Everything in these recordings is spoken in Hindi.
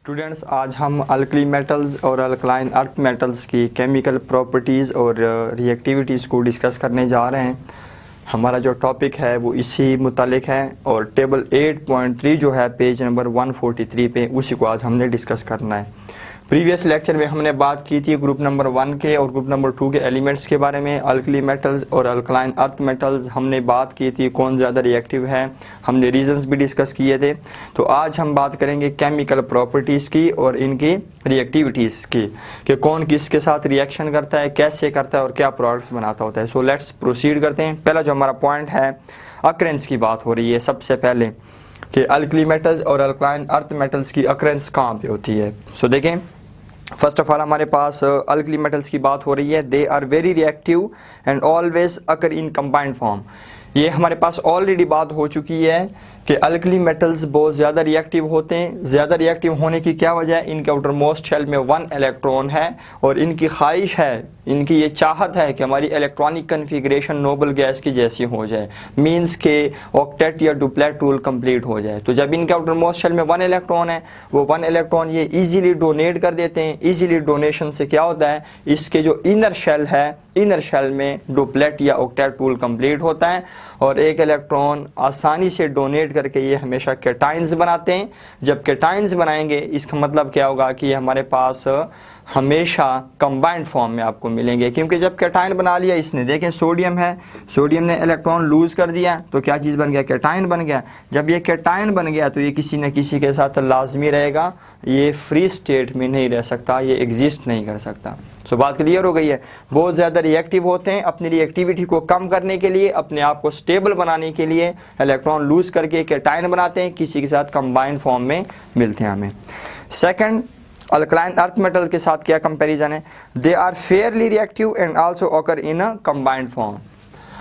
स्टूडेंट्स, आज हम अल्कली मेटल्स और अल्कलाइन अर्थ मेटल्स की केमिकल प्रॉपर्टीज़ और रिएक्टिविटीज़ को डिस्कस करने जा रहे हैं। हमारा जो टॉपिक है वो इसी मुतालिक है और टेबल 8.3 जो है पेज नंबर 143 पे उसी को आज हमने डिस्कस करना है। प्रीवियस लेक्चर में हमने बात की थी ग्रुप नंबर 1 के और ग्रुप नंबर 2 के एलिमेंट्स के बारे में। अल्कली मेटल्स और अल्कलाइन अर्थ मेटल्स हमने बात की थी कौन ज़्यादा रिएक्टिव है, हमने रीजंस भी डिस्कस किए थे। तो आज हम बात करेंगे केमिकल प्रॉपर्टीज़ की और इनकी रिएक्टिविटीज़ की कि कौन किसके साथ रिएक्शन करता है, कैसे करता है और क्या प्रोडक्ट्स बनाता होता है। सो लेट्स प्रोसीड करते हैं। पहला जो हमारा पॉइंट है अक्रेंस की बात हो रही है सबसे पहले कि अल्कली मेटल्स और अल्कलाइन अर्थ मेटल्स की अक्रेंस कहाँ पे होती है। सो देखें, फर्स्ट ऑफ ऑल हमारे पास अल्कली मेटल्स की बात हो रही है। They are very reactive and always occur in combined form. ये हमारे पास ऑलरेडी बात हो चुकी है कि अल्कली मेटल्स बहुत ज़्यादा रिएक्टिव होते हैं। ज़्यादा रिएक्टिव होने की क्या वजह है? इनके आउटर मोस्ट शेल में 1 इलेक्ट्रॉन है और इनकी ख्वाहिश है, इनकी ये चाहत है कि हमारी इलेक्ट्रॉनिक कन्फिग्रेशन नोबल गैस की जैसी हो जाए, मींस के ऑक्टेट या डुप्लेट रूल कंप्लीट हो जाए। तो जब इनके आउटर मोस्ट शेल में 1 इलेक्ट्रॉन है, वो 1 इलेक्ट्रॉन ये इजीली डोनेट कर देते हैं। इजीली डोनेशन से क्या होता है, इसके जो इनर शेल है, इनर शेल में डुप्लेट या ऑक्टेट रूल कंप्लीट होता है और एक इलेक्ट्रॉन आसानी से डोनेट करके ये हमेशा कैटाइंस बनाते हैं। जब कैटाइंस बनाएंगे इसका मतलब क्या होगा कि ये हमारे पास हमेशा कंबाइंड फॉर्म में आपको मिलेंगे, क्योंकि जब कैटाइन बना लिया इसने, देखें सोडियम है, सोडियम ने इलेक्ट्रॉन लूज कर दिया तो क्या चीज़ बन गया? कैटाइन बन गया। जब ये कैटाइन बन गया तो ये किसी न किसी के साथ लाजमी रहेगा, ये फ्री स्टेट में नहीं रह सकता, ये एग्जिस्ट नहीं कर सकता। सो बात क्लियर हो गई है। बहुत ज़्यादा रिएक्टिव होते हैं, अपनी रिएक्टिविटी को कम करने के लिए, अपने आप को स्टेबल बनाने के लिए इलेक्ट्रॉन लूज करके कैटाइन बनाते हैं, किसी के साथ कंबाइंड फॉर्म में मिलते हैं हमें। सेकंड, अल्कलाइन अर्थ मेटल के साथ क्या कंपैरिजन है? They are fairly reactive and also occur in a combined form.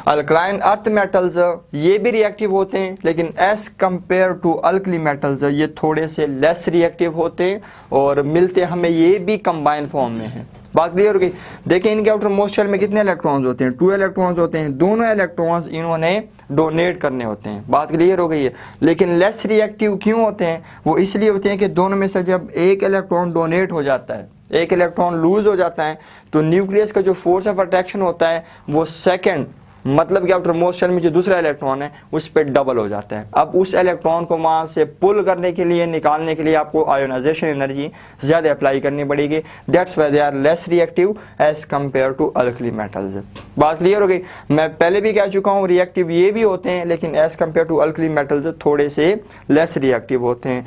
Alkaline earth metals ये भी रिएक्टिव होते हैं, लेकिन as compare to alkali metals ये थोड़े से लेस रिएक्टिव होते हैं और मिलते हमें ये भी कंबाइंड फॉर्म में है। बात क्लियर हो गई। देखिए इनके आउटर मोस्ट शेल में कितने इलेक्ट्रॉन्स होते हैं? 2 इलेक्ट्रॉन्स होते हैं। दोनों इलेक्ट्रॉन्स इन्होंने डोनेट करने होते हैं। बात क्लियर हो गई है। लेकिन लेस रिएक्टिव क्यों होते हैं? वो इसलिए होते हैं कि दोनों में से जब एक इलेक्ट्रॉन डोनेट हो जाता है, एक इलेक्ट्रॉन लूज हो जाता है, तो न्यूक्लियस का जो फोर्स ऑफ अट्रैक्शन होता है वो सेकेंड, मतलब कि आउटर मोस्ट शेल में जो दूसरा इलेक्ट्रॉन है उस पर डबल हो जाता है। अब उस इलेक्ट्रॉन को वहाँ से पुल करने के लिए, निकालने के लिए आपको आयोनाइजेशन एनर्जी ज़्यादा अप्लाई करनी पड़ेगी। That's why they are less reactive as compare to alkali metals. बात क्लियर हो गई। मैं पहले भी कह चुका हूँ रिएक्टिव ये भी होते हैं, लेकिन as compare to alkali metals थोड़े से लेस रिएक्टिव होते हैं।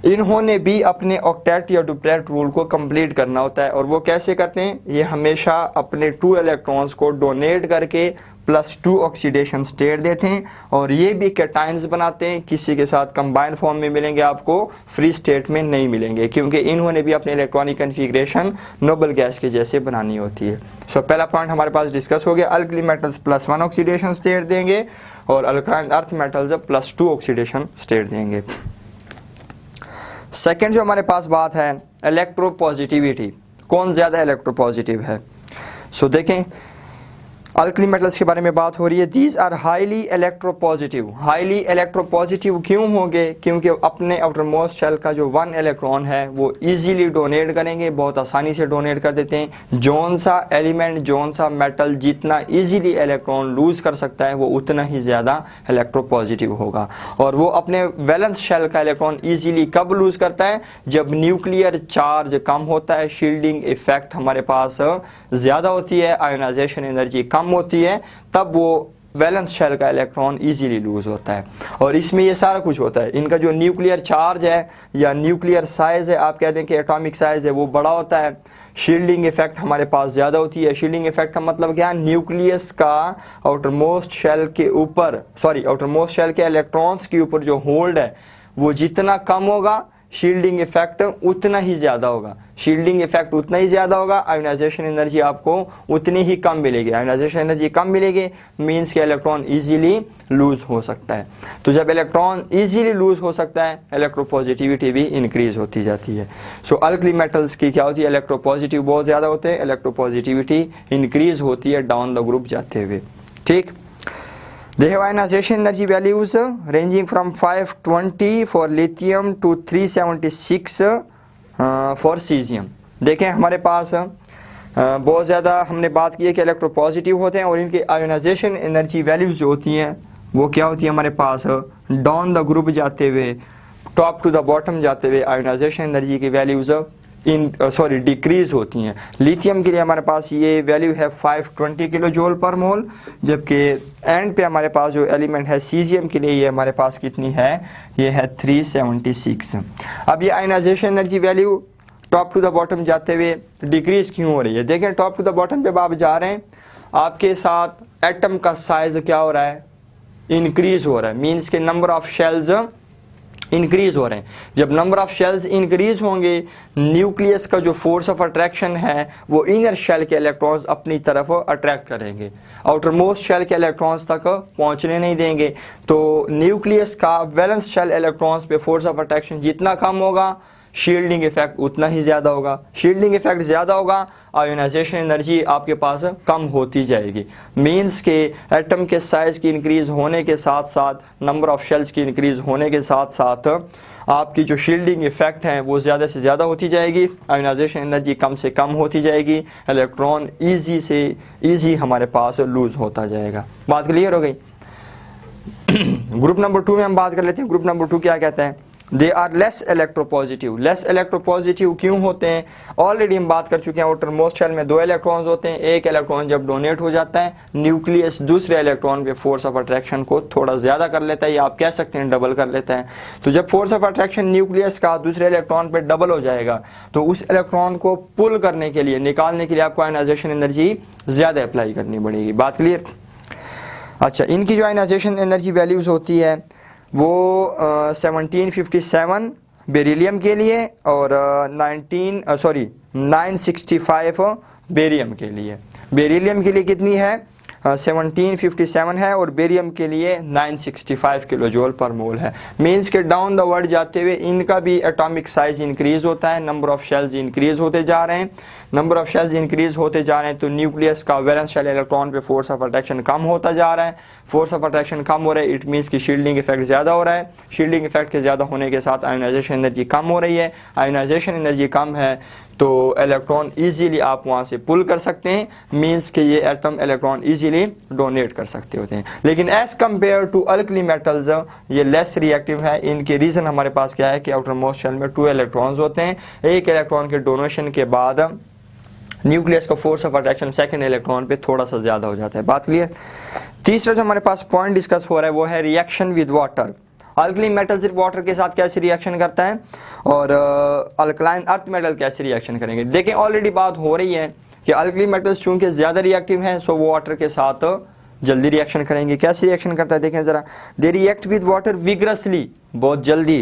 इन्होंने भी अपने ऑक्टेट या डुप्लेट रूल को कंप्लीट करना होता है और वो कैसे करते हैं? ये हमेशा अपने 2 इलेक्ट्रॉन्स को डोनेट करके +2 ऑक्सीडेशन स्टेट देते हैं और ये भी कैटाइंस बनाते हैं। किसी के साथ कंबाइंड फॉर्म में मिलेंगे, आपको फ्री स्टेट में नहीं मिलेंगे, क्योंकि इन्होंने भी अपनी इलेक्ट्रॉनिक कन्फिग्रेशन नोबल गैस के जैसे बनानी होती है। सो पहला पॉइंट हमारे पास डिस्कस हो गया। अल्कली मेटल्स +1 ऑक्सीडेशन स्टेट देंगे और alkaline earth metals +2 oxidation state देंगे। सेकेंड जो हमारे पास बात है इलेक्ट्रोपॉजिटिविटी, कौन ज़्यादा इलेक्ट्रोपॉजिटिव है। सो देखें अल्कली मेटल्स के बारे में बात हो रही है। These are highly electropositive. Highly electropositive क्यों होंगे? क्योंकि अपने आउटर मोस्ट शेल का जो 1 इलेक्ट्रॉन है वो इजीली डोनेट करेंगे, बहुत आसानी से डोनेट कर देते हैं। जौन सा एलिमेंट, जौन सा मेटल जितना इजीली इलेक्ट्रॉन लूज कर सकता है वो उतना ही ज़्यादा इलेक्ट्रोपॉजिटिव होगा। और वो अपने वैलेंस शेल का इलेक्ट्रॉन इजीली कब लूज करता है? जब न्यूक्लियर चार्ज कम होता है, शील्डिंग इफेक्ट हमारे पास ज़्यादा होती है, आयोनाइजेशन एनर्जी कम होती है, तब वो वैलेंस शेल का इलेक्ट्रॉन इजीली लूज होता है। और इसमें ये सारा कुछ होता है। इनका जो न्यूक्लियर चार्ज है या न्यूक्लियर साइज़ है, आप कह दें कि एटॉमिक साइज़ है, वो बड़ा होता है। शील्डिंग इफेक्ट हमारे पास ज़्यादा होती है। शील्डिंग इफेक्ट का मतलब क्या? न्यूक्लियस का आउटर मोस्ट शेल के ऊपर, आउटर मोस्ट शेल के इलेक्ट्रॉन्स के ऊपर जो होल्ड है वो जितना कम होगा, शील्डिंग इफेक्ट उतना ही ज़्यादा होगा। शील्डिंग इफेक्ट उतना ही ज़्यादा होगा, आयोनाइजेशन एनर्जी आपको उतनी ही कम मिलेगी। आयोनाइजेशन एनर्जी कम मिलेगी मींस के इलेक्ट्रॉन इजीली लूज हो सकता है। तो जब इलेक्ट्रॉन इजीली लूज हो सकता है, इलेक्ट्रोपॉजिटिविटी भी इंक्रीज होती जाती है। सो अल्कली मेटल्स की क्या होती है? इलेक्ट्रोपॉजिटिव बहुत ज़्यादा होते हैं, इलेक्ट्रोपॉजिटिविटी इंक्रीज होती है डाउन द ग्रुप जाते हुए। ठीक। They have ionization energy values ranging from 520 for lithium to 376 for caesium. देखें हमारे पास बहुत ज़्यादा हमने बात की है कि इलेक्ट्रोपॉजिटिव होते हैं और इनकी आयोनाइजेशन एनर्जी वैल्यूज़ जो होती हैं वो क्या होती है हमारे पास, डाउन द ग्रुप जाते हुए, टॉप टू द बॉटम जाते हुए आयोनाइजेशन एनर्जी की वैल्यूज़ डिक्रीज होती हैं। लिथियम के लिए हमारे पास ये वैल्यू है 520 किलो जूल पर मोल, जबकि एंड पे हमारे पास जो एलिमेंट है सीजियम के लिए ये हमारे पास कितनी है, ये है 376। अब ये ionization energy value top to the bottom जाते हुए डिक्रीज क्यों हो रही है? देखें टॉप टू द बॉटम पे आप जा रहे हैं, आपके साथ एटम का साइज क्या हो रहा है, इंक्रीज हो रहा है, मीन्स के नंबर ऑफ शेल्स इंक्रीज हो रहे हैं। जब नंबर ऑफ शेल्स इंक्रीज होंगे, न्यूक्लियस का जो फोर्स ऑफ अट्रैक्शन है वो इनर शेल के इलेक्ट्रॉन्स अपनी तरफ अट्रैक्ट करेंगे, आउटर मोस्ट शेल के इलेक्ट्रॉन्स तक पहुंचने नहीं देंगे। तो न्यूक्लियस का वैलेंस शेल इलेक्ट्रॉन्स पे फोर्स ऑफ अट्रैक्शन जितना कम होगा, शील्डिंग इफेक्ट उतना ही ज़्यादा होगा। शील्डिंग इफेक्ट ज़्यादा होगा, आयोनाइजेशन एनर्जी आपके पास कम होती जाएगी। मीन्स के एटम के साइज़ की इंक्रीज़ होने के साथ साथ, नंबर ऑफ शेल्स की इंक्रीज़ होने के साथ साथ आपकी जो शील्डिंग इफेक्ट हैं वो ज़्यादा से ज़्यादा होती जाएगी, आयोनाइजेशन एनर्जी कम से कम होती जाएगी, इलेक्ट्रॉन ईजी से ईजी हमारे पास लूज़ होता जाएगा। बात क्लियर हो गई? ग्रुप नंबर 2 में हम बात कर लेते हैं। ग्रुप नंबर 2 क्या कहते हैं? They are less electropositive. Less electropositive क्यों होते हैं? ऑलरेडी हम बात कर चुके हैं, आउटर मोस्ट शेल में 2 इलेक्ट्रॉन्स होते हैं। एक इलेक्ट्रॉन जब डोनेट हो जाता है, न्यूक्लियस दूसरे इलेक्ट्रॉन पे फोर्स ऑफ अट्रैक्शन को थोड़ा ज़्यादा कर लेता है, या आप कह सकते हैं डबल कर लेता है। तो जब फोर्स ऑफ अट्रैक्शन न्यूक्लियस का दूसरे इलेक्ट्रॉन पे डबल हो जाएगा, तो उस इलेक्ट्रॉन को पुल करने के लिए, निकालने के लिए आपको आयोनाइजेशन एनर्जी ज़्यादा अप्लाई करनी पड़ेगी। बात क्लियर? अच्छा, इनकी जो आयोनाइजेशन एनर्जी वैल्यूज़ होती है वो 1757 बेरिलियम के लिए और 965 बेरियम के लिए। बेरिलियम के लिए कितनी है? 1757 है और बेरियम के लिए 965 किलो जूल पर मोल है। मीन्स के डाउन द वर्ड जाते हुए इनका भी एटॉमिक साइज इंक्रीज होता है, नंबर ऑफ शेल्स इंक्रीज होते जा रहे हैं। नंबर ऑफ शेल्स इंक्रीज होते जा रहे हैं तो न्यूक्लियस का वैलेंस शेल इलेक्ट्रॉन पे फोर्स ऑफ अट्रैक्शन कम होता जा रहा है। फोर्स ऑफ अट्रैक्शन कम हो रहा है, इट मीन्स की शील्डिंग इफेक्ट ज़्यादा हो रहा है। शील्डिंग इफेक्ट के ज़्यादा होने के साथ आयोनाइजेशन एनर्जी कम हो रही है। आयोनाइजेशन एनर्जी कम है तो इलेक्ट्रॉन इजीली आप वहाँ से पुल कर सकते हैं, मीन्स कि ये एटम इलेक्ट्रॉन इजीली डोनेट कर सकते होते हैं। लेकिन as compare to alkali metals ये लेस रिएक्टिव है। इनके रीज़न हमारे पास क्या है कि आउटर मोस्ट शेल में 2 इलेक्ट्रॉन्स होते हैं। एक इलेक्ट्रॉन के डोनेशन के बाद न्यूक्लियस का force of attraction second electron पे थोड़ा सा ज़्यादा हो जाता है। बात क्लियर? तीसरा जो हमारे पास पॉइंट डिस्कस हो रहा है वो है reaction with water. Alkali metal सिर्फ वाटर के साथ कैसे रिएक्शन करता है और अल्कलाइन अर्थ मेटल कैसे रिएक्शन करेंगे। देखें ऑलरेडी बात हो रही है कि अल्कली मेटल्स चूंकि ज़्यादा रिएक्टिव हैं सो वो वाटर के साथ जल्दी रिएक्शन करेंगे। कैसे रिएक्शन करता है देखें ज़रा। They react with water vigorously, बहुत जल्दी।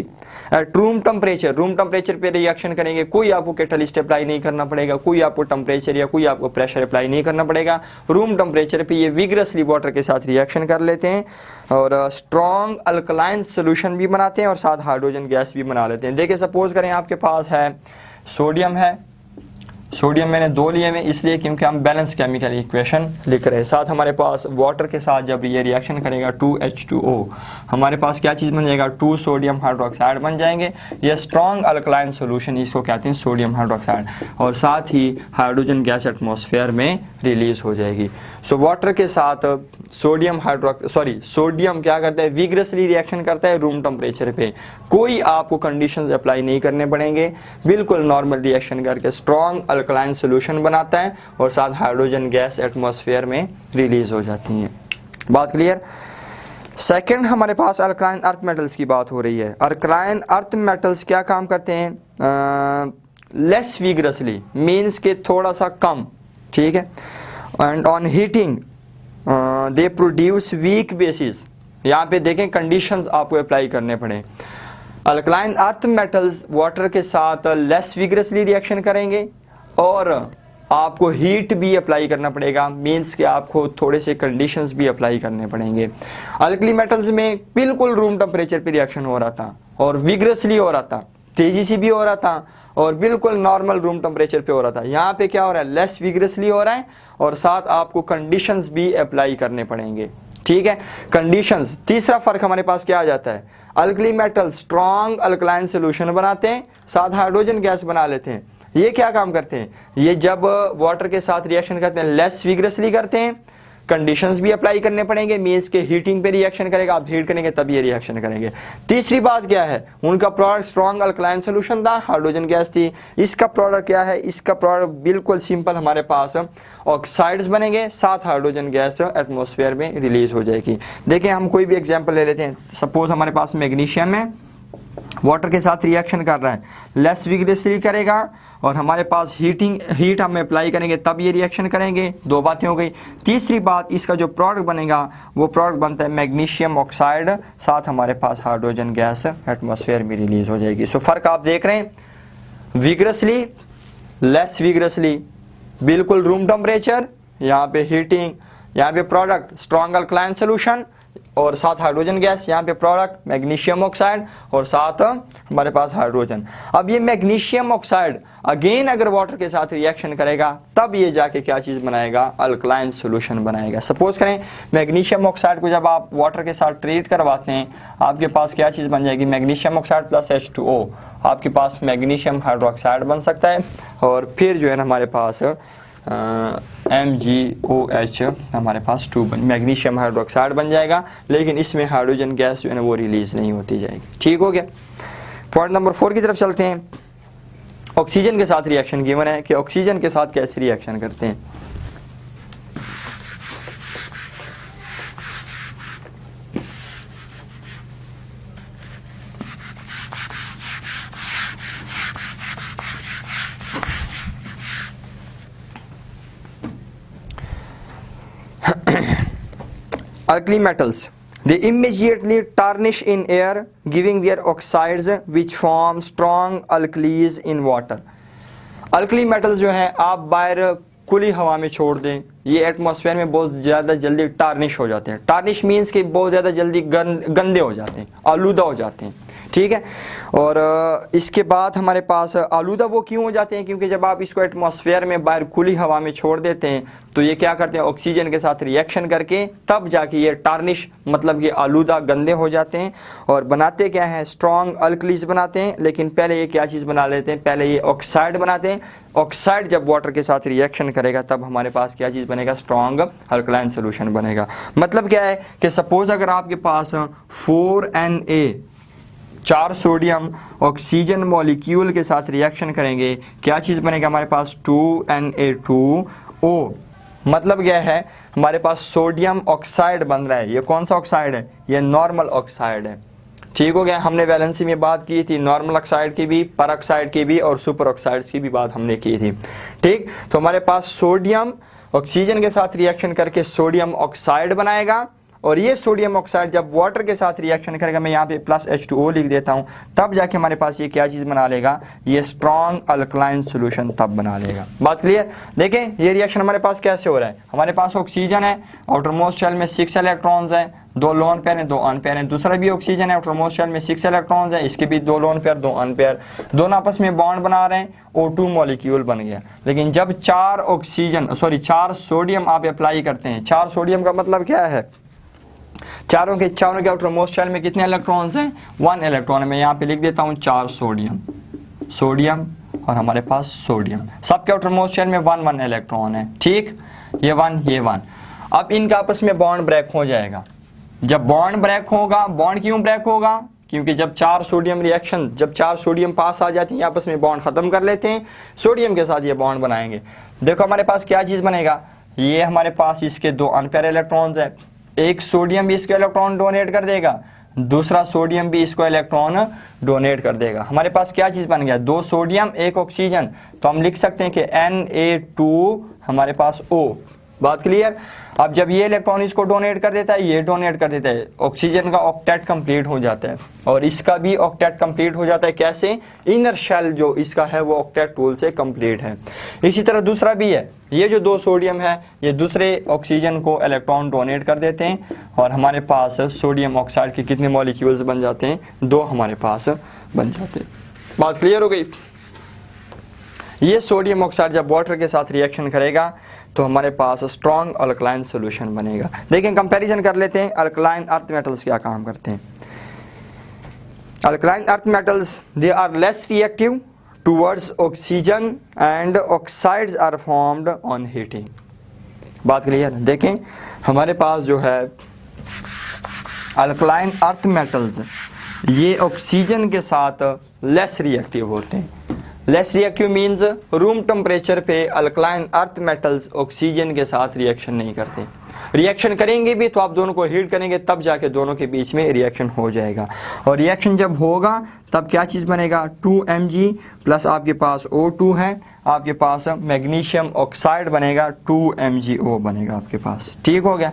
At room temperature, room temperature पे रिएक्शन करेंगे। कोई आपको कैटलिस्ट अप्लाई नहीं करना पड़ेगा, कोई आपको टेम्परेचर या कोई आपको प्रेशर अप्लाई नहीं करना पड़ेगा। रूम टेम्परेचर पे ये विग्रसली वाटर के साथ रिएक्शन कर लेते हैं और स्ट्रॉन्ग अल्कलाइन सोल्यूशन भी बनाते हैं और साथ हाइड्रोजन गैस भी बना लेते हैं। देखिए सपोज करें आपके पास है सोडियम है, सोडियम मैंने 2 लिए में इसलिए क्योंकि हम बैलेंस केमिकल इक्वेशन लिख रहे हैं। साथ हमारे पास वाटर के साथ जब ये रिएक्शन करेगा 2H2O, हमारे पास क्या चीज़ बन जाएगा, 2 सोडियम हाइड्रोक्साइड बन जाएंगे। ये स्ट्रॉन्ग अल्कलाइन सोल्यूशन इसको कहते हैं सोडियम हाइड्रोक्साइड, और साथ ही हाइड्रोजन गैस एटमॉस्फेयर में रिलीज हो जाएगी। सो वाटर के साथ सोडियम क्या करता है, विग्रसली रिएक्शन करता है रूम टेम्परेचर पे। कोई आपको कंडीशंस अप्लाई नहीं करने पड़ेंगे, बिल्कुल नॉर्मल रिएक्शन करके स्ट्रॉन्ग अल्कलाइन सोल्यूशन बनाता है और साथ हाइड्रोजन गैस एटमॉस्फेयर में रिलीज हो जाती हैं। बात क्लियर? सेकंड हमारे पास अल्कलाइन अर्थ मेटल्स की बात हो रही है। अल्कलाइन अर्थ मेटल्स क्या काम करते हैं, लेस विग्रसली, मीन्स के थोड़ा सा कम, ठीक है। And on heating they produce weak basis. यहाँ पे देखें कंडीशंस आपको अप्लाई करने पड़े। अल्कलाइन अर्थ मेटल्स वाटर के साथ लेस विग्रसली रिएक्शन करेंगे और आपको हीट भी अप्लाई करना पड़ेगा, मीन्स कि आपको थोड़े से कंडीशंस भी अप्लाई करने पड़ेंगे। अल्कली मेटल्स में बिल्कुल रूम टेम्परेचर पे रिएक्शन हो रहा था और विग्रसली हो रहा था, तेजी से भी हो रहा था और बिल्कुल नॉर्मल रूम टेम्परेचर पे हो रहा था। यहाँ पे क्या हो रहा है, लेस विग्रसली हो रहा है और साथ आपको कंडीशंस भी अप्लाई करने पड़ेंगे। ठीक है। कंडीशंस, तीसरा फर्क हमारे पास क्या आ जाता है, alkali metal strong alkaline solution बनाते हैं, साथ हाइड्रोजन गैस बना लेते हैं। ये क्या काम करते हैं, ये जब वाटर के साथ रिएक्शन करते हैं लेस विग्रसली करते हैं, कंडीशंस भी अप्लाई करने पड़ेंगे, मींस के हीटिंग पे रिएक्शन करेगा, आप हीट करेंगे तब ये रिएक्शन करेंगे। तीसरी बात क्या है, उनका प्रोडक्ट स्ट्रॉन्ग अल्कलाइन सोल्यूशन था, हाइड्रोजन गैस थी। इसका प्रोडक्ट क्या है, इसका प्रोडक्ट बिल्कुल सिंपल, हमारे पास ऑक्साइड्स बनेंगे, साथ हाइड्रोजन गैस एटमॉस्फेयर में रिलीज हो जाएगी। देखिए हम कोई भी एग्जांपल ले लेते हैं, सपोज हमारे पास मैग्नीशियम है, वाटर के साथ रिएक्शन कर रहा है, लेस विग्रसली करेगा और हमारे पास हीट हम अप्लाई करेंगे तब ये रिएक्शन करेंगे। दो बातें हो गई। तीसरी बात, इसका जो प्रोडक्ट बनेगा वो प्रोडक्ट बनता है मैग्नीशियम ऑक्साइड, साथ हमारे पास हाइड्रोजन गैस एटमॉस्फेयर में रिलीज हो जाएगी। सो फर्क आप देख रहे हैं, विग्रसली, लेस विग्रसली, बिल्कुल रूम टेम्परेचर, यहाँ पे हीटिंग, यहाँ पे प्रोडक्ट स्ट्रॉन्ग अल्कलाइन सोल्यूशन और साथ हाइड्रोजन गैस, यहाँ पे प्रोडक्ट मैग्नीशियम ऑक्साइड और साथ हमारे पास हाइड्रोजन। अब ये मैग्नीशियम ऑक्साइड अगेन अगर वाटर के साथ रिएक्शन करेगा तब ये जाके क्या चीज़ बनाएगा, अल्कलाइन सोल्यूशन बनाएगा। सपोज करें मैग्नीशियम ऑक्साइड को जब आप वाटर के साथ ट्रीट करवाते हैं, आपके पास क्या चीज़ बन जाएगी, मैग्नीशियम ऑक्साइड प्लस H2O, आपके पास मैग्नीशियम हाइड्रोक्साइड बन सकता है और फिर जो है ना हमारे पास MgOH हमारे पास 2 मैग्नीशियम हाइड्रोक्साइड बन जाएगा, लेकिन इसमें हाइड्रोजन गैस जो है ना वो रिलीज नहीं होती जाएगी। ठीक हो गया। पॉइंट नंबर 4 की तरफ चलते हैं। ऑक्सीजन के साथ रिएक्शन गिवन है कि ऑक्सीजन के साथ कैसे रिएक्शन करते हैं। Alkali metals, they immediately tarnish in air, giving their oxides which form strong alkalis in water. Alkali metals जो हैं आप बाहर खुली हवा में छोड़ दें, ये एटमॉस्फेयर में बहुत ज़्यादा जल्दी टार्निश हो जाते हैं। टार्निश मीन्स कि बहुत ज़्यादा जल्दी गंदे हो जाते हैं, आलूदा हो जाते हैं। ठीक है। और इसके बाद हमारे पास आलूदा वो क्यों हो जाते हैं, क्योंकि जब आप इसको एटमॉस्फेयर में बाहर खुली हवा में छोड़ देते हैं तो ये क्या करते हैं, ऑक्सीजन के साथ रिएक्शन करके तब जाके ये टार्निश मतलब कि आलूदा गंदे हो जाते हैं। और बनाते क्या है, स्ट्रॉन्ग अल्कलीज बनाते हैं, लेकिन पहले ये क्या चीज़ बना लेते हैं, पहले ये ऑक्साइड बनाते हैं। ऑक्साइड जब वाटर के साथ रिएक्शन करेगा तब हमारे पास क्या चीज़ बनेगा, स्ट्रॉन्ग अल्कलाइन सोल्यूशन बनेगा। मतलब क्या है कि सपोज अगर आपके पास 4Na 4 सोडियम ऑक्सीजन मॉलिक्यूल के साथ रिएक्शन करेंगे, क्या चीज़ बनेगा हमारे पास 2Na2O। मतलब क्या है, हमारे पास सोडियम ऑक्साइड बन रहा है। ये कौन सा ऑक्साइड है, ये नॉर्मल ऑक्साइड है। ठीक हो गया। हमने वैलेंसी में बात की थी नॉर्मल ऑक्साइड की भी, पर ऑक्साइड की भी और सुपर ऑक्साइड्स की भी बात हमने की थी। ठीक, तो हमारे पास सोडियम ऑक्सीजन के साथ रिएक्शन करके सोडियम ऑक्साइड बनाएगा और ये सोडियम ऑक्साइड जब वाटर के साथ रिएक्शन करेगा, मैं यहाँ पे प्लस H2O लिख देता हूँ, तब जाके हमारे पास ये क्या चीज़ बना लेगा, ये स्ट्रॉन्ग अल्कलाइन सोल्यूशन तब बना लेगा। बात क्लियर। देखें ये रिएक्शन हमारे पास कैसे हो रहा है, हमारे पास ऑक्सीजन है, आउटर मोस्ट शेल में 6 इलेक्ट्रॉन्स हैं, 2 लोन पेयर हैं 2 अनपेयर हैं। दूसरा भी ऑक्सीजन है, आउटर मोस्ट शेल में 6 इलेक्ट्रॉन्स हैं, इसके भी 2 लोन पेयर 2 अनपेयर, दोनों आपस में बॉन्ड बना रहे हैं, O2 मॉलिक्यूल बन गया। लेकिन जब 4 सोडियम आप अप्लाई करते हैं, 4 सोडियम का मतलब क्या है, चारों के आउटर मोस्ट शेल में कितने इलेक्ट्रॉन्स हैं, 1 इलेक्ट्रॉन है। मैं यहाँ पे लिख देता हूँ 4 सोडियम और हमारे पास सोडियम, सबके आउटर मोस्ट शेल में 1 इलेक्ट्रॉन है। ठीक, ये 1। अब इनका आपस में बॉन्ड ब्रेक हो जाएगा। जब बॉन्ड ब्रेक होगा, बॉन्ड क्यों ब्रेक होगा, क्योंकि जब 4 सोडियम पास आ जाती है आपस में बॉन्ड खत्म कर लेते हैं, सोडियम के साथ ये बॉन्ड बनाएंगे। देखो हमारे पास क्या चीज़ बनेगा, ये हमारे पास इसके 2 अनपेयर इलेक्ट्रॉन्स है, एक सोडियम भी इसको इलेक्ट्रॉन डोनेट कर देगा, दूसरा सोडियम भी इसको इलेक्ट्रॉन डोनेट कर देगा। हमारे पास क्या चीज़ बन गया, 2 सोडियम 1 ऑक्सीजन, तो हम लिख सकते हैं कि Na2 हमारे पास O। बात क्लियर। अब जब ये इलेक्ट्रॉन इसको डोनेट कर देता है, ये डोनेट कर देता है, ऑक्सीजन का ऑक्टेट कंप्लीट हो जाता है और इसका भी ऑक्टेट कंप्लीट हो जाता है। कैसे, इनर शेल जो इसका है वो ऑक्टेट टूल से कंप्लीट है। इसी तरह दूसरा भी है, ये जो 2 सोडियम है ये दूसरे ऑक्सीजन को इलेक्ट्रॉन डोनेट कर देते हैं और हमारे पास सोडियम ऑक्साइड के कितने मॉलिक्यूल्स बन जाते हैं, 2 हमारे पास बन जाते हैं। बात क्लियर हो गई। ये सोडियम ऑक्साइड जब वाटर के साथ रिएक्शन करेगा तो हमारे पास स्ट्रॉन्ग अल्कलाइन सॉल्यूशन बनेगा। देखें कंपैरिजन कर लेते हैं अल्कलाइन अर्थ मेटल्स क्या काम करते हैं। Alkaline earth metals they are less reactive towards oxygen and oxides are formed on heating. बात क्लियर है। देखें हमारे पास जो है अल्कलाइन अर्थ मेटल्स ये ऑक्सीजन के साथ लेस रिएक्टिव होते हैं। Less reactive means room temperature पे अल्कलाइन अर्थ मेटल्स ऑक्सीजन के साथ रिएक्शन नहीं करते। रिएक्शन करेंगे भी तो आप दोनों को हीट करेंगे तब जाके दोनों के बीच में रिएक्शन हो जाएगा। और रिएक्शन जब होगा तब क्या चीज़ बनेगा, 2Mg प्लस आपके पास O2 है, आपके पास मैग्नीशियम ऑक्साइड बनेगा, 2MgO बनेगा आपके पास। ठीक हो गया,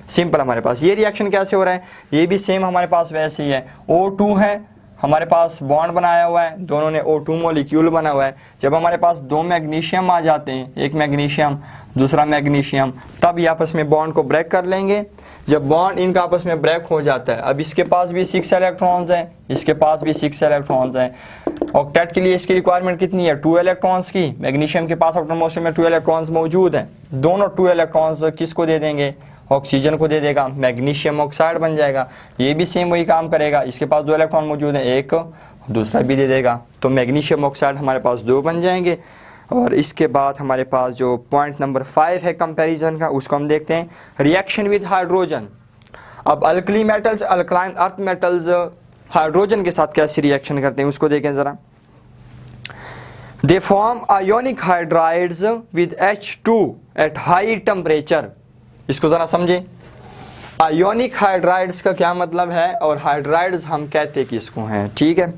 सिंपल। हमारे पास ये रिएक्शन कैसे हो रहा है, ये भी सेम हमारे पास वैसे ही है। O2 है, हमारे पास बॉन्ड बनाया हुआ है, दोनों ने O2 मॉलिक्यूल बना हुआ है। जब हमारे पास दो मैग्नीशियम आ जाते हैं, एक मैग्नीशियम दूसरा मैग्नीशियम, तब ये आपस में बॉन्ड को ब्रेक कर लेंगे। जब बॉन्ड इनका आपस में ब्रेक हो जाता है, अब इसके पास भी 6 इलेक्ट्रॉन्स हैं, इसके पास भी 6 इलेक्ट्रॉन्स हैं। ऑक्टेट के लिए इसकी रिक्वायरमेंट कितनी है, 2 इलेक्ट्रॉन्स की। मैग्नीशियम के पास आउटर मोस्ट में 2 इलेक्ट्रॉन्स मौजूद हैं। दोनों 2 इलेक्ट्रॉन्स किसको दे देंगे, ऑक्सीजन को दे देगा, मैग्नीशियम ऑक्साइड बन जाएगा। ये भी सेम वही काम करेगा, इसके पास 2 इलेक्ट्रॉन मौजूद हैं, एक दूसरा भी दे देगा, तो मैग्नीशियम ऑक्साइड हमारे पास 2 बन जाएंगे। और इसके बाद हमारे पास जो पॉइंट नंबर 5 है कंपैरिजन का, उसको हम देखते हैं, रिएक्शन विद हाइड्रोजन। अब alkali metals alkaline earth metals hydrogen के साथ कैसे रिएक्शन करते हैं उसको देखें ज़रा। They form ionic hydrides with H2 at high temperature. इसको ज़रा समझें, आयोनिक हाइड्राइड्स का क्या मतलब है और हाइड्राइड्स हम कहते किसको हैं। ठीक है,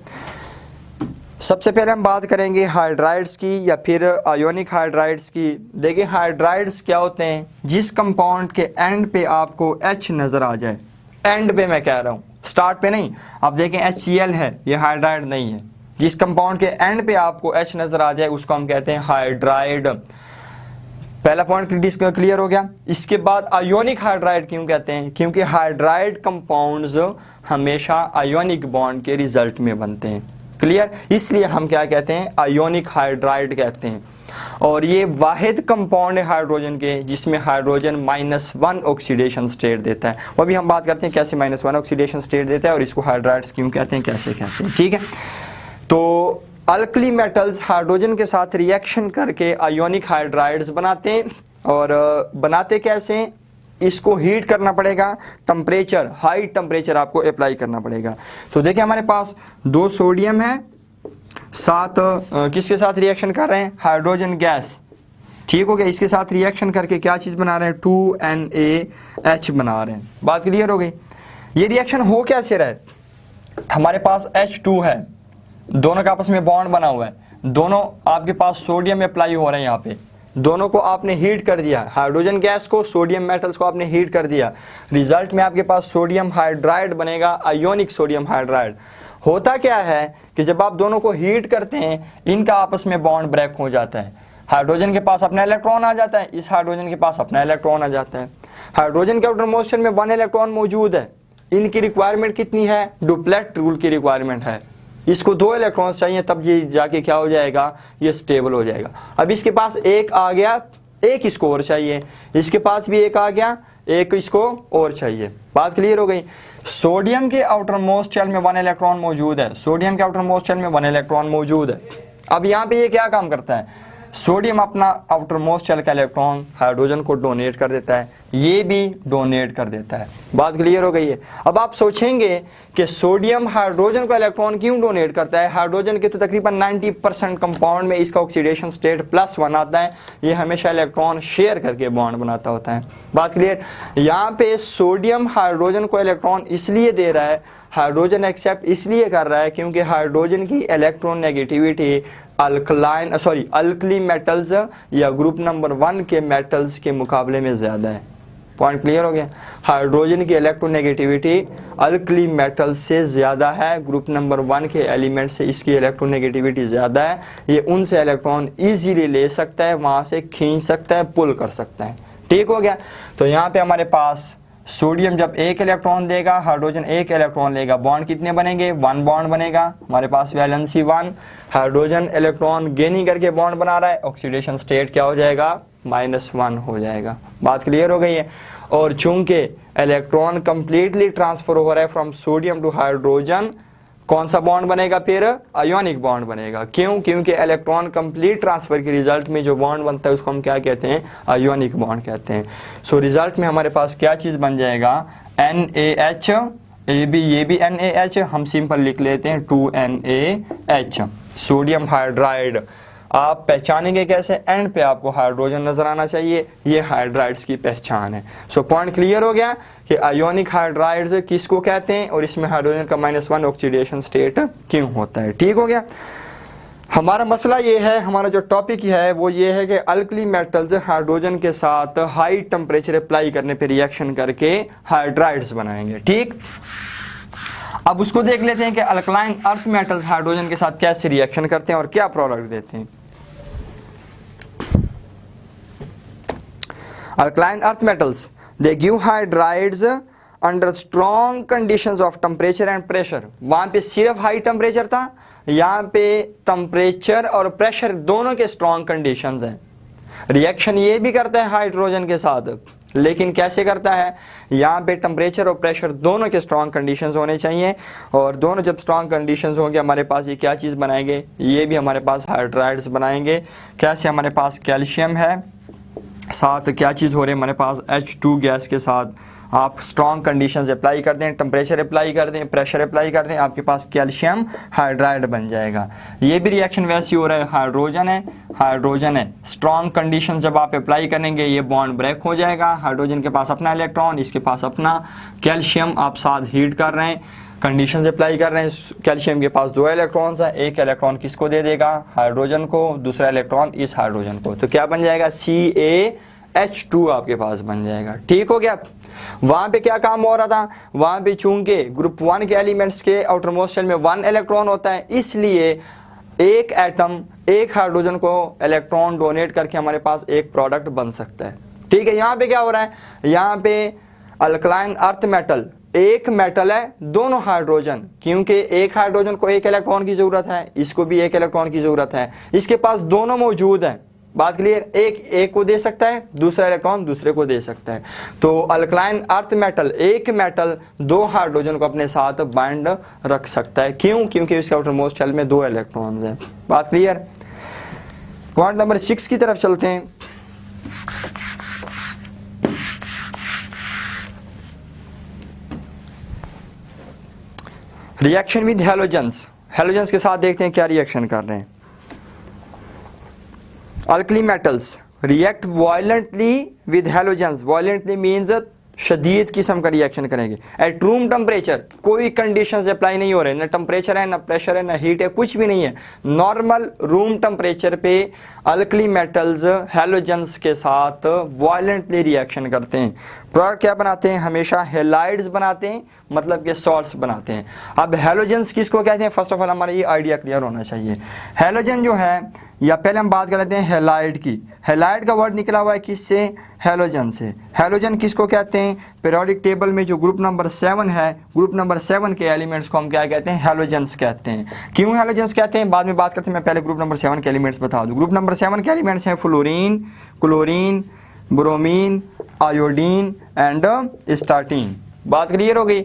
सबसे पहले हम बात करेंगे हाइड्राइड्स की या फिर आयोनिक हाइड्राइड्स की। देखिए हाइड्राइड्स क्या होते हैं, जिस कंपाउंड के एंड पे आपको H नज़र आ जाए, एंड पे मैं कह रहा हूँ, स्टार्ट पे नहीं। आप देखें HCl है, ये हाइड्राइड नहीं है। जिस कंपाउंड के एंड पे आपको H नज़र आ जाए उसको हम कहते हैं हाइड्राइड। पहला पॉइंट क्लियर हो गया। इसके बाद आयोनिक हाइड्राइड क्यों कहते हैं, क्योंकि हाइड्राइड कंपाउंड्स हमेशा आयोनिक बॉन्ड के रिजल्ट में बनते हैं। क्लियर, इसलिए हम क्या कहते हैं, आयोनिक हाइड्राइड कहते हैं। और ये वाहिद कंपाउंड है हाइड्रोजन के जिसमें हाइड्रोजन -1 ऑक्सीडेशन स्टेट देता है। वो भी हम बात करते हैं कैसे -1 ऑक्सीडेशन स्टेट देता है और इसको हाइड्राइड्स क्यों कहते हैं, कैसे कहते हैं। ठीक है, तो अल्कली मेटल्स हाइड्रोजन के साथ रिएक्शन करके आयोनिक हाइड्राइड्स बनाते हैं। और बनाते कैसे हैं, इसको हीट करना पड़ेगा, टेम्परेचर हाई टेम्परेचर आपको अप्लाई करना पड़ेगा। तो देखिए हमारे पास 2 सोडियम है, साथ किसके साथ रिएक्शन कर रहे हैं, हाइड्रोजन गैस। ठीक हो गया, इसके साथ रिएक्शन करके क्या चीज़ बना रहे हैं, 2NaH बना रहे हैं। बात क्लियर हो गई। ये रिएक्शन हो कैसे रहा है, हमारे पास H2 है, दोनों का आपस में बॉन्ड बना हुआ है, दोनों आपके पास सोडियम अप्लाई हो रहे हैं। यहाँ पे दोनों को आपने हीट कर दिया, हाइड्रोजन गैस को, सोडियम मेटल्स को आपने हीट कर दिया। रिजल्ट में आपके पास सोडियम हाइड्राइड बनेगा, आयोनिक सोडियम हाइड्राइड। होता क्या है कि जब आप दोनों को हीट करते हैं, इनका आपस में बॉन्ड ब्रेक हो जाता है। हाइड्रोजन के पास अपना इलेक्ट्रॉन आ जाता है, इस हाइड्रोजन के पास अपना इलेक्ट्रॉन आ जाता है। हाइड्रोजन के आउटर मोस्ट में 1 इलेक्ट्रॉन मौजूद है। इनकी रिक्वायरमेंट कितनी है, डुप्लेट रूल की रिक्वायरमेंट है। इसको 2 इलेक्ट्रॉन्स चाहिए, तब ये जाके क्या हो जाएगा, ये स्टेबल हो जाएगा। अब इसके पास एक आ गया, एक इसको और चाहिए, इसके पास भी एक आ गया, एक इसको और चाहिए। बात क्लियर हो गई। सोडियम के आउटर मोस्ट शेल में 1 इलेक्ट्रॉन मौजूद है, सोडियम के आउटर मोस्ट शेल में 1 इलेक्ट्रॉन मौजूद है। अब यहाँ पे ये क्या काम करता है, सोडियम अपना आउटर मोस्ट शेल का इलेक्ट्रॉन हाइड्रोजन को डोनेट कर देता है, ये भी डोनेट कर देता है। बात क्लियर हो गई है। अब आप सोचेंगे कि सोडियम हाइड्रोजन को इलेक्ट्रॉन क्यों डोनेट करता है, हाइड्रोजन के तो तकरीबन 90% कंपाउंड में इसका ऑक्सीडेशन स्टेट +1 आता है, ये हमेशा इलेक्ट्रॉन शेयर करके बॉन्ड बनाता होता है। बात क्लियर। यहाँ पे सोडियम हाइड्रोजन को इलेक्ट्रॉन इसलिए दे रहा है, हाइड्रोजन एक्सेप्ट इसलिए कर रहा है क्योंकि हाइड्रोजन की इलेक्ट्रॉन नेगेटिविटी अल्कली मेटल्स या ग्रुप नंबर 1 के मेटल्स के मुकाबले में ज़्यादा है। पॉइंट क्लियर हो गया। हाइड्रोजन की इलेक्ट्रोनेगेटिविटी अल्कली मेटल से ज़्यादा है, ग्रुप नंबर 1 के एलिमेंट से इसकी इलेक्ट्रोनेगेटिविटी ज़्यादा है। ये उनसे इलेक्ट्रॉन इजीली ले सकता है, वहाँ से खींच सकता है, पुल कर सकता है। ठीक हो गया। तो यहाँ पे हमारे पास सोडियम जब 1 इलेक्ट्रॉन देगा, हाइड्रोजन 1 इलेक्ट्रॉन लेगा, बॉन्ड कितने बनेंगे, 1 बॉन्ड बनेगा। हमारे पास वैलेंसी 1, हाइड्रोजन इलेक्ट्रॉन गेनिंग करके बॉन्ड बना रहा है, ऑक्सीडेशन स्टेट क्या हो जाएगा, -1 हो जाएगा। बात क्लियर हो गई है। और चूंकि इलेक्ट्रॉन कंप्लीटली ट्रांसफर हो रहा है फ्रॉम सोडियम टू हाइड्रोजन, कौन सा बॉन्ड बनेगा फिर? आयोनिक बॉन्ड बनेगा। क्यों? क्योंकि इलेक्ट्रॉन कंप्लीट ट्रांसफर के रिजल्ट में जो बॉन्ड बनता है उसको हम क्या कहते हैं? आयोनिक बॉन्ड कहते हैं। सो रिजल्ट में हमारे पास क्या चीज़ बन जाएगा? NaH, ये भी NaH, हम सिंपल लिख लेते हैं 2NaH, सोडियम हाइड्राइड। आप पहचानेंगे कैसे? एंड पे आपको हाइड्रोजन नजर आना चाहिए, ये हाइड्राइड्स की पहचान है। सो पॉइंट क्लियर हो गया कि आयोनिक हाइड्राइड्स किसको कहते हैं और इसमें हाइड्रोजन का -1 ऑक्सीडेशन स्टेट क्यों होता है। ठीक हो गया। हमारा मसला ये है, हमारा जो टॉपिक है वो ये है कि अल्कली मेटल्स हाइड्रोजन के साथ हाई टेम्परेचर अप्लाई करने पे रिएक्शन करके हाइड्राइड्स बनाएंगे। ठीक, अब उसको देख लेते हैं कि अल्कलाइन अर्थ मेटल्स हाइड्रोजन के साथ कैसे रिएक्शन करते हैं और क्या प्रोडक्ट देते हैं। Alkaline earth metals they give hydrides under strong conditions of temperature and pressure. वहां पे सिर्फ हाई टेम्परेचर था, यहाँ पे टेम्परेचर और प्रेशर दोनों के स्ट्रॉन्ग कंडीशंस हैं। रिएक्शन ये भी करता है हाइड्रोजन के साथ, लेकिन कैसे करता है? यहाँ पे टेम्परेचर और प्रेशर दोनों के स्ट्रॉन्ग कंडीशंस होने चाहिए, और दोनों जब स्ट्रॉन्ग कंडीशंस होंगे हमारे पास ये क्या चीज़ बनाएंगे? ये भी हमारे पास हाइड्राइड्स बनाएंगे। कैसे? हमारे पास कैल्शियम है, साथ क्या चीज़ हो रही है हमारे पास? H2 गैस के साथ आप स्ट्रॉन्ग कंडीशंस अप्लाई कर दें, टेम्परेचर अप्लाई कर दें, प्रेशर अप्लाई कर दें, आपके पास कैल्शियम हाइड्राइड बन जाएगा। ये भी रिएक्शन वैसी हो रहा है, हाइड्रोजन है, स्ट्रॉन्ग कंडीशन जब आप अप्लाई करेंगे ये बॉन्ड ब्रेक हो जाएगा। हाइड्रोजन के पास अपना इलेक्ट्रॉन, इसके पास अपना, कैल्शियम आप साथ हीट कर रहे हैं, कंडीशंस अप्लाई कर रहे हैं। कैल्शियम के पास 2 इलेक्ट्रॉन्स हैं, एक इलेक्ट्रॉन किसको दे देगा? हाइड्रोजन को, दूसरा इलेक्ट्रॉन इस हाइड्रोजन को। तो क्या बन जाएगा? CaH2 आपके पास बन जाएगा। ठीक हो गया। वहां पे क्या काम हो रहा था? वहां पे चूंकि ग्रुप 1 के एलिमेंट्स के आउटर मोस्ट शेल में 1 इलेक्ट्रॉन होता है, इसलिए एक एटम एक हाइड्रोजन को इलेक्ट्रॉन डोनेट करके हमारे पास एक प्रोडक्ट बन सकता है। ठीक है। यहाँ पे क्या हो रहा है? यहाँ पे अल्कलाइन अर्थ मेटल एक मेटल है, दोनों हाइड्रोजन, क्योंकि एक हाइड्रोजन को एक इलेक्ट्रॉन की जरूरत है, इसको भी एक इलेक्ट्रॉन की जरूरत है, इसके पास दोनों मौजूद हैं। बात क्लियर? एक को दे सकता है, दूसरा इलेक्ट्रॉन दूसरे को दे सकता है। तो अल्कलाइन अर्थ मेटल एक मेटल 2 हाइड्रोजन को अपने साथ बाइंड रख सकता है। क्यों? क्योंकि उसके आउटर मोस्ट शेल में 2 इलेक्ट्रॉन्स हैं। बात क्लियर? पॉइंट नंबर 6 की तरफ चलते हैं। रिएक्शन विद हैलोजेंस, हैलोजेंस के साथ देखते हैं क्या रिएक्शन कर रहे हैं। Alkali metals react violently with halogens. Violently means शदीद किस्म का रिएक्शन करेंगे। एट रूम टेम्परेचर कोई कंडीशंस अप्लाई नहीं हो रहे, ना टेम्परेचर है, ना प्रेशर है, ना हीट है, कुछ भी नहीं है। नॉर्मल रूम टेम्परेचर पे अल्कली मेटल्स हैलोजेंस के साथ वायलेंटली रिएक्शन करते हैं। प्रोडक्ट क्या बनाते हैं? हमेशा हेलाइड्स बनाते हैं, मतलब कि सॉल्ट्स बनाते हैं। अब हैलोजेंस किसको कहते हैं? फर्स्ट ऑफ ऑल हमारा ये आइडिया क्लियर होना चाहिए। हैलोजन जो है, या पहले हम बात कर लेते हैं हेलाइड की। हेलाइड का वर्ड निकला हुआ है किससे? हैलोजन से। हैलोजन किसको कहते हैं? पीरियोडिक टेबल में जो ग्रुप नंबर 7 है, ग्रुप नंबर 7 के एलिमेंट्स को हम क्या कहते हैं? हैलोजेंस कहते हैं। क्यों हैलोजेंस कहते हैं बाद में बात करते हैं, मैं पहले ग्रुप नंबर 7 के एलिमेंट्स बता दूं। ग्रुप नंबर 7 के एलिमेंट्स हैं fluorine, chlorine, bromine, iodine and astatine. बात क्लियर हो गई।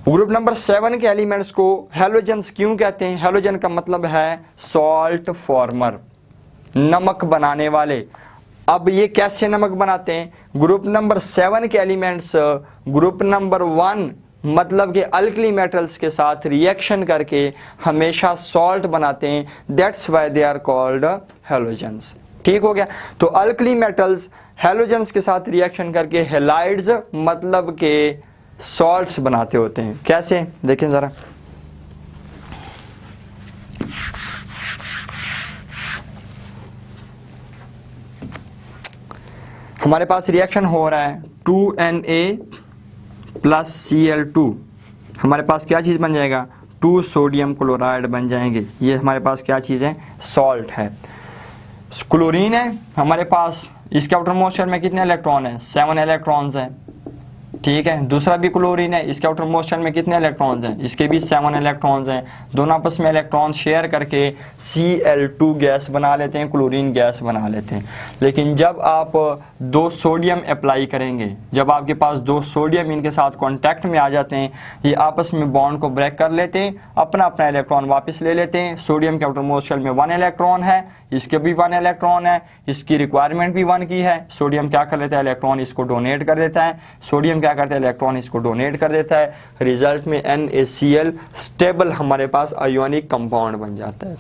ग्रुप नंबर 7 के एलिमेंट्स को हैलोजेंस क्यों कहते हैं? हैलोजन का मतलब है सॉल्ट फॉर्मर, नमक बनाने वाले। अब ये कैसे नमक बनाते हैं? ग्रुप नंबर 7 के एलिमेंट्स ग्रुप नंबर 1 मतलब कि अल्कली मेटल्स के साथ रिएक्शन करके हमेशा सॉल्ट बनाते हैं। That's why they are called halogens. ठीक हो गया। तो अल्कली मेटल्स हैलोजेंस के साथ रिएक्शन करके हेलाइड्स मतलब के सॉल्ट्स बनाते होते हैं। कैसे? देखें जरा। हमारे पास रिएक्शन हो रहा है 2Na प्लस Cl2, हमारे पास क्या चीज़ बन जाएगा? 2 सोडियम क्लोराइड बन जाएंगे। ये हमारे पास क्या चीज़ है? सॉल्ट है। क्लोरीन है हमारे पास, इसके आउटर मोस्ट शेल में कितने इलेक्ट्रॉन हैं? 7 इलेक्ट्रॉन्स हैं। ठीक है। दूसरा भी क्लोरीन है, इसके आउटर मोस्ट शेल में कितने इलेक्ट्रॉन्स हैं, इसके भी 7 इलेक्ट्रॉन्स हैं। दोनों आपस में इलेक्ट्रॉन शेयर करके Cl2 गैस बना लेते हैं, क्लोरीन गैस बना लेते हैं। लेकिन जब आप 2 सोडियम अप्लाई करेंगे, जब आपके पास 2 सोडियम इनके साथ कांटेक्ट में आ जाते हैं, ये आपस में बॉन्ड को ब्रेक कर लेते हैं, अपना अपना इलेक्ट्रॉन वापस ले लेते हैं। सोडियम के आउटर मोस्ट शेल में 1 इलेक्ट्रॉन है, इसके भी 1 इलेक्ट्रॉन है, इसकी रिक्वायरमेंट भी 1 की है। सोडियम क्या कर लेता है, इलेक्ट्रॉन इसको डोनेट कर देता है। सोडियम क्या करता है, इलेक्ट्रॉन इसको डोनेट कर देता है। रिजल्ट में NaCl स्टेबल हमारे पास आयोनिक कंपाउंड बन जाता है।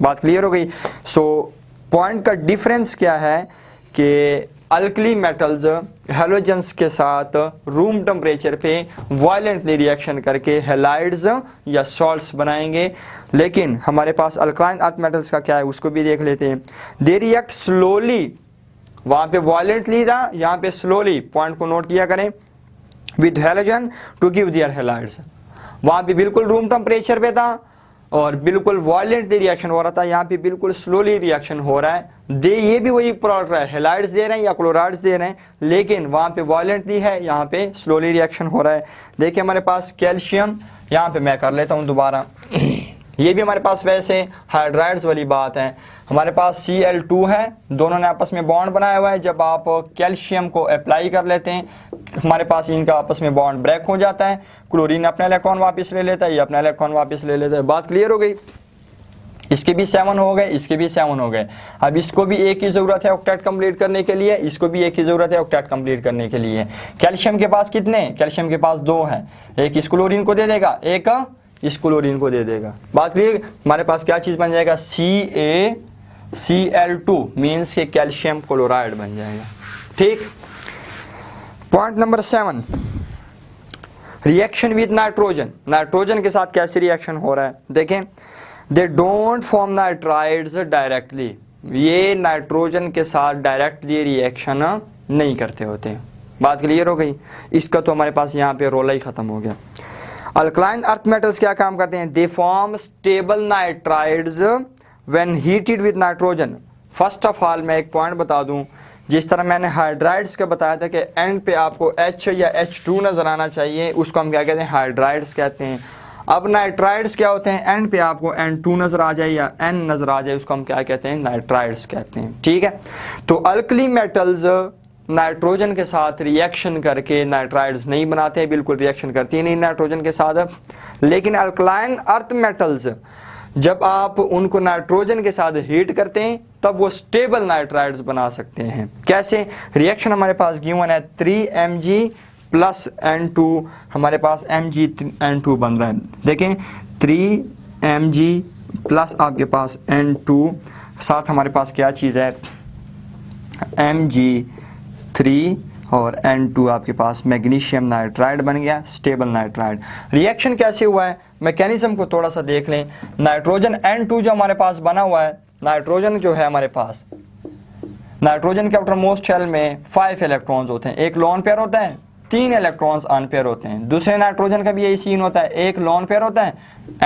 बात क्लियर हो गई। सो पॉइंट का डिफरेंस क्या है कि अल्कली मेटल्स हेलोजेंस के साथ रूम टेम्परेचर पे वायलेंटली रिएक्शन करके हैलाइड्स या सॉल्ट्स बनाएंगे, लेकिन हमारे पास अल्कलाइन अर्थ मेटल्स का क्या है उसको भी देख लेते हैं। दे रिएक्ट स्लोली, वहां पे वायलेंटली था, यहाँ पे स्लोली, पॉइंट को नोट किया करें, with halogen to give their halides. वहां पे बिल्कुल रूम टेम्परेचर पे था और बिल्कुल वायलेंटली रिएक्शन हो रहा था, यहाँ पे बिल्कुल स्लोली रिएक्शन हो रहा है। ये भी वही प्रोडक्ट है, हैलाइड्स दे रहे हैं या क्लोराइड्स दे रहे हैं, लेकिन वहां पे वायलेंटली है, यहाँ पे स्लोली रिएक्शन हो रहा है। देखिए हमारे पास कैल्शियम, यहाँ पे मैं कर लेता हूँ दोबारा, ये भी हमारे पास वैसे हाइड्राइड्स वाली बात है। हमारे पास Cl2 है, दोनों ने आपस में बॉन्ड बनाया हुआ है। जब आप कैल्शियम को अप्लाई कर लेते हैं, हमारे पास इनका आपस में बॉन्ड ब्रेक हो जाता है। क्लोरीन अपना इलेक्ट्रॉन वापस ले लेता है, ये अपना इलेक्ट्रॉन वापस ले लेता है। बात क्लियर हो गई। इसके भी 7 हो गए, इसके भी 7 हो गए। अब इसको भी एक की जरूरत है ऑक्टेट कंप्लीट करने के लिए, इसको भी एक की जरूरत है ऑक्टेट कंप्लीट करने के लिए। कैल्शियम के पास कितने, कैल्शियम के पास 2 है, एक इस क्लोरीन को दे देगा, एक इस क्लोरीन को दे देगा। बात क्लियर। हमारे पास क्या चीज बन जाएगा, CaCl2 मीन्स के कैल्शियम क्लोराइड बन जाएगा। ठीक। Point number 7, reaction with nitrogen. Nitrogen के साथ कैसे रिएक्शन हो रहा है देखें। They don't form nitrides directly, ये नाइट्रोजन के साथ डायरेक्टली रिएक्शन नहीं करते होते। बात क्लियर हो गई। इसका तो हमारे पास यहाँ पे रोला ही खत्म हो गया। अल्कलाइन अर्थ मेटल्स क्या काम करते हैं, they form stable nitrides when heated with nitrogen. First of all मैं एक पॉइंट बता दूं, जिस तरह मैंने हाइड्राइड्स का बताया था कि एंड पे आपको H या H2 नजर आना चाहिए, उसको हम क्या कहते हैं, हाइड्राइड्स कहते हैं। अब नाइट्राइड्स क्या होते हैं, एंड पे आपको N2 नजर आ जाए या N नजर आ जाए, उसको हम क्या कहते हैं, नाइट्राइड्स कहते हैं। ठीक है। तो अल्कली मेटल्स नाइट्रोजन के साथ रिएक्शन करके नाइट्राइड्स नहीं बनाते, बिल्कुल रिएक्शन करती है नहीं नाइट्रोजन के साथ। लेकिन अल्कलाइन अर्थ मेटल्स जब आप उनको नाइट्रोजन के साथ हीट करते हैं तब वो स्टेबल नाइट्राइड्स बना सकते हैं। कैसे, रिएक्शन हमारे पास गिवन है 3Mg प्लस N2, हमारे पास Mg N2 बन रहा है। देखें 3Mg प्लस आपके पास N2, साथ हमारे पास क्या चीज़ है, Mg3 और N2 आपके पास मैग्नीशियम नाइट्राइड बन गया, स्टेबल नाइट्राइड। रिएक्शन कैसे हुआ है, मैकेनिज्म को थोड़ा सा देख लें। नाइट्रोजन N2 जो हमारे पास बना हुआ है, नाइट्रोजन जो है हमारे पास, नाइट्रोजन के आउटर मोस्ट शेल में 5 इलेक्ट्रॉन्स होते हैं, एक लोन पेयर होता है, 3 इलेक्ट्रॉन्स अनपेयर होते हैं। दूसरे नाइट्रोजन का भी यही सीन होता है, एक लोन पेयर होता है,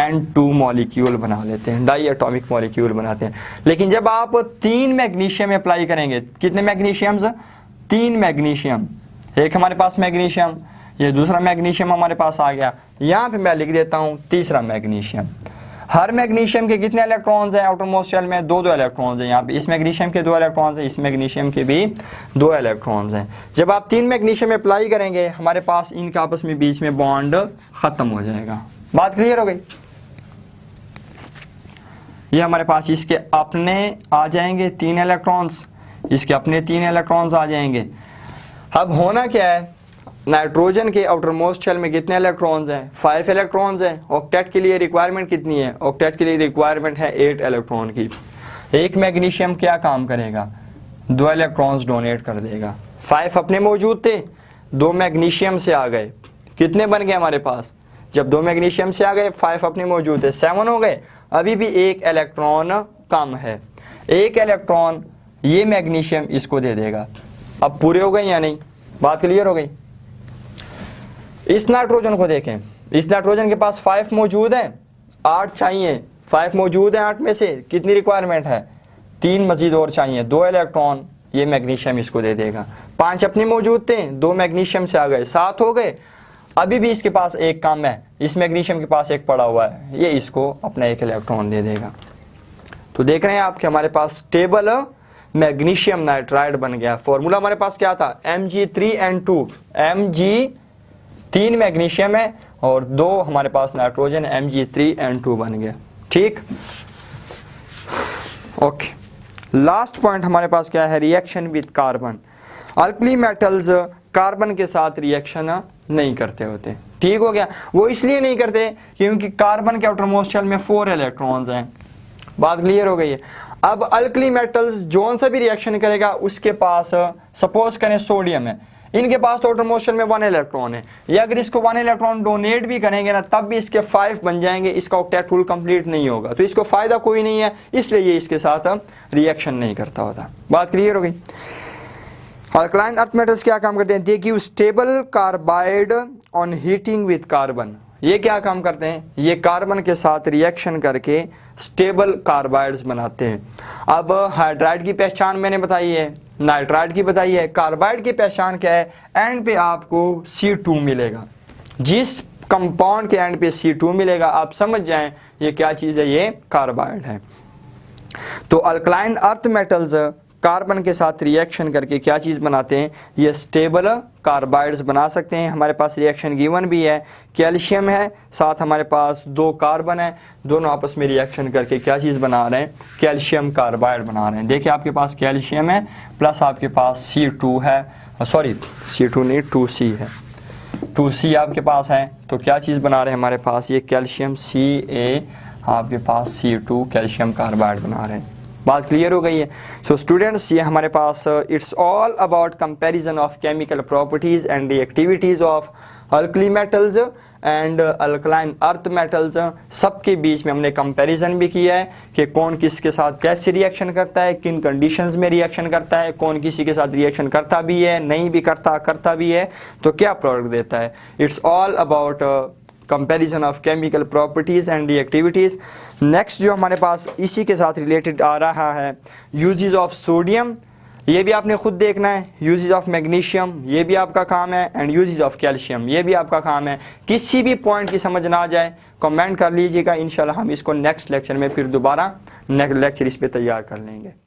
N2 मॉलिक्यूल बना लेते हैं, डाई एटॉमिक मॉलिक्यूल बनाते हैं। लेकिन जब आप 3 मैग्नीशियम अप्लाई करेंगे, कितने मैग्नीशियम्स, 3 मैग्नीशियम, एक हमारे पास मैग्नीशियम, ये दूसरा मैग्नीशियम हमारे पास आ गया, यहाँ पे मैं लिख देता हूँ तीसरा मैग्नीशियम। हर मैग्नीशियम के कितने इलेक्ट्रॉन्स हैं आउटर मोस्ट शेल में, 2 इलेक्ट्रॉन्स हैं। यहाँ पे इस मैग्नीशियम के 2 इलेक्ट्रॉन्स हैं, इस मैग्नीशियम के भी 2 इलेक्ट्रॉन्स हैं। जब आप 3 मैग्नीशियम अप्लाई करेंगे, हमारे पास इनका आपस में बीच में बॉन्ड खत्म हो जाएगा। बात क्लियर हो गई। ये हमारे पास इसके अपने आ जाएंगे 3 इलेक्ट्रॉन्स, इसके अपने 3 इलेक्ट्रॉन्स आ जाएंगे। अब होना क्या है, नाइट्रोजन के आउटर मोस्ट शेल में कितने इलेक्ट्रॉन्स हैं, 5 इलेक्ट्रॉन्स हैं। ऑक्टेट के लिए रिक्वायरमेंट कितनी है, ऑक्टेट के लिए रिक्वायरमेंट है 8 इलेक्ट्रॉन की। एक मैग्नीशियम क्या काम करेगा, 2 इलेक्ट्रॉन्स डोनेट कर देगा। 5 अपने मौजूद थे, 2 मैग्नीशियम से आ गए, कितने बन गए हमारे पास, जब 2 मैग्नीशियम से आ गए 5 अपने मौजूद थे, 7 हो गए। अभी भी 1 इलेक्ट्रॉन कम है, 1 इलेक्ट्रॉन ये मैग्नीशियम इसको दे देगा। अब पूरे हो गए या नहीं, बात क्लियर हो गई। इस नाइट्रोजन को देखें, इस नाइट्रोजन के पास 5 मौजूद हैं, 8 चाहिए, 5 मौजूद हैं, 8 में से कितनी रिक्वायरमेंट है, 3 मजीद और चाहिए, 2 इलेक्ट्रॉन ये मैग्नीशियम इसको दे देगा। 5 अपने मौजूद थे, 2 मैग्नीशियम से आ गए, 7 हो गए। अभी भी इसके पास एक काम है, इस मैग्नीशियम के पास एक पड़ा हुआ है, ये इसको अपना एक इलेक्ट्रॉन दे देगा। तो देख रहे हैं आप कि हमारे पास स्टेबल मैग्नीशियम नाइट्राइड बन गया। फॉर्मूला हमारे पास क्या था, Mg3N2, Mg 3 मैग्नीशियम है और 2 हमारे पास नाइट्रोजन, Mg3N2 बन गया। ठीक, ओके। लास्ट पॉइंट हमारे पास क्या है, reaction with carbon. Alkali metals carbon के साथ रिएक्शन नहीं करते होते। ठीक हो गया, वो इसलिए नहीं करते क्योंकि कार्बन के आउटर मोस्ट शेल में 4 इलेक्ट्रॉन्स हैं। बात क्लियर हो गई है। अब अल्कली मेटल्स जोन सा भी रिएक्शन करेगा उसके पास, सपोज करें सोडियम है, इनके पास तो आउटर मोस्ट शेल में 1 इलेक्ट्रॉन है, या अगर इसको 1 इलेक्ट्रॉन डोनेट भी करेंगे ना तब भी इसके 5 बन जाएंगे, इसका ऑक्टेट रूल कंप्लीट नहीं होगा, तो इसको फायदा कोई नहीं है, इसलिए ये इसके साथ रिएक्शन नहीं करता होता। बात क्लियर हो गई। अल्कलाइन अर्थ मेटल्स क्या काम करते हैं, they give stable carbide on heating with carbon. ये क्या काम करते हैं, ये कार्बन के साथ रिएक्शन करके स्टेबल कार्बाइड्स बनाते हैं। अब हाइड्राइड की पहचान मैंने बताई है, नाइट्राइड की बताई है, कार्बाइड की पहचान क्या है, एंड पे आपको C2 मिलेगा। जिस कंपाउंड के एंड पे C2 मिलेगा आप समझ जाएं ये क्या चीज़ है, ये कार्बाइड है। तो अल्कलाइन अर्थ मेटल्स कार्बन के साथ रिएक्शन करके क्या चीज़ बनाते हैं, ये स्टेबल कार्बाइड्स बना सकते हैं। हमारे पास रिएक्शन गिवन भी है, कैल्शियम है, साथ हमारे पास 2 कार्बन है, दोनों आपस में रिएक्शन करके क्या चीज़ बना रहे हैं, कैल्शियम कार्बाइड बना रहे हैं। देखिए आपके पास कैल्शियम है प्लस आपके पास C2 है, सॉरी C2 नहीं 2C है, 2C आपके पास है, तो क्या चीज़ बना रहे हैं हमारे पास, ये कैल्शियम Ca आपके पास C2 कैल्शियम कार्बाइड बना रहे हैं। बात क्लियर हो गई है। सो स्टूडेंट्स, ये हमारे पास it's all about comparison of chemical properties and reactivities of alkali metals and alkaline earth metals. सबके बीच में हमने कंपैरिजन भी किया है कि कौन किसके साथ कैसे रिएक्शन करता है, किन कंडीशंस में रिएक्शन करता है, कौन किसी के साथ रिएक्शन करता भी है, नहीं भी करता भी है, तो क्या प्रोडक्ट देता है। It's all about comparison of chemical properties and reactivities. Next जो हमारे पास इसी के साथ रिलेटेड आ रहा है, यूजेस ऑफ सोडियम, ये भी आपने खुद देखना है, यूजेस ऑफ मैग्नीशियम ये भी आपका काम है, एंड यूजेस ऑफ कैल्शियम ये भी आपका काम है। किसी भी पॉइंट की समझ ना आ जाए कमेंट कर लीजिएगा, इंशाल्लाह हम इसको नेक्स्ट लेक्चर में फिर दोबारा नेक्स्ट लेक्चर इस पर तैयार कर लेंगे।